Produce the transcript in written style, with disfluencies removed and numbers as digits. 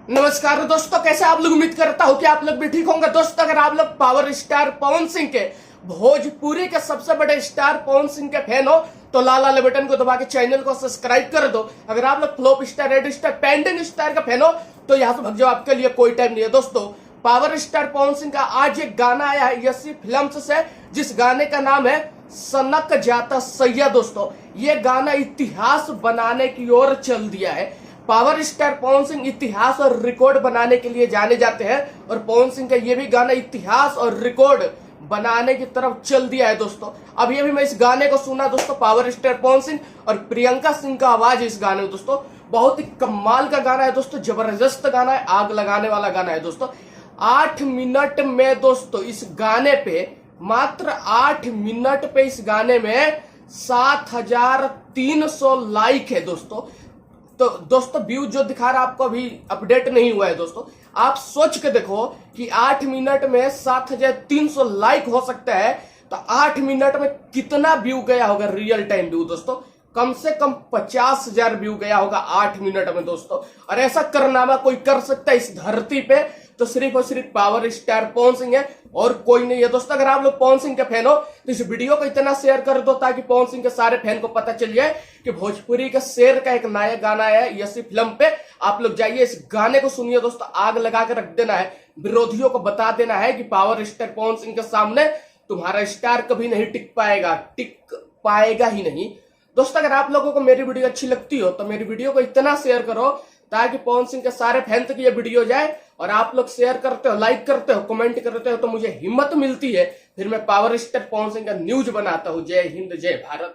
नमस्कार दोस्तों, कैसे आप लोग। उम्मीद करता हूं कि आप लोग भी ठीक होंगे। दोस्तों, अगर आप लोग पावर स्टार पवन सिंह के, भोजपुरी के सबसे बड़े स्टार पवन सिंह के फैन हो तो लाल वाले बटन को दबा के चैनल को सब्सक्राइब कर दो। अगर आप लोग flop star, red star, pending star का फैन हो तो यहाँ से भग जाओ, आपके लिए कोई टाइम नहीं है। दोस्तों, पावर स्टार पवन सिंह का आज एक गाना आया है यसी फिल्म से, जिस गाने का नाम है सनक जाता सैया। दोस्तों, ये गाना इतिहास बनाने की ओर चल दिया है। पावर स्टार पवन सिंह इतिहास और रिकॉर्ड बनाने के लिए जाने जाते हैं और पवन सिंह का ये भी गाना इतिहास और रिकॉर्ड बनाने की तरफ चल दिया है। दोस्तों, अभी अभी मैं इस गाने को सुना दोस्तों, पावर स्टार पवन सिंह और प्रियंका सिंह का आवाज है इस गाने में। दोस्तों, बहुत ही कमाल का गाना है दोस्तों, जबरदस्त गाना है, आग लगाने वाला गाना है। दोस्तों, 8 मिनट में दोस्तों इस गाने पे, मात्र 8 मिनट पे इस गाने में 7300 लाइक है। दोस्तों व्यू जो दिखा रहा है आपको अभी अपडेट नहीं हुआ है। दोस्तों, आप सोच के देखो कि 8 मिनट में 7300 लाइक हो सकता है, तो 8 मिनट में कितना व्यू गया होगा रियल टाइम व्यू। दोस्तों, कम से कम 50,000 व्यू गया होगा 8 मिनट में। दोस्तों, और ऐसा करनामा कोई कर सकता है इस धरती पे तो सिर्फ और सिर्फ पावर स्टार पवन सिंह है और कोई नहीं है। दोस्तों, अगर आप लोग पवन सिंह के फैन हो तो इस वीडियो को इतना शेयर कर दो ताकि पवन सिंह के सारे फैन को पता चल जाए कि भोजपुरी के शेर का एक नया गाना है यसी फिल्म पे। आप लोग जाइए, इस गाने को सुनिए। दोस्तों, आग लगा के रख देना है, विरोधियों को बता देना है कि पावर स्टार पवन सिंह के सामने तुम्हारा स्टार कभी नहीं टिक पाएगा ही नहीं। दोस्तों, अगर आप लोगों को मेरी वीडियो अच्छी लगती हो तो मेरी वीडियो को इतना शेयर करो ताकि पवन सिंह के सारे फैन तक ये वीडियो जाए। और आप लोग शेयर करते हो, लाइक करते हो, कमेंट करते हो तो मुझे हिम्मत मिलती है, फिर मैं पावर स्टार पवन सिंह का न्यूज बनाता हूं। जय हिंद, जय भारत।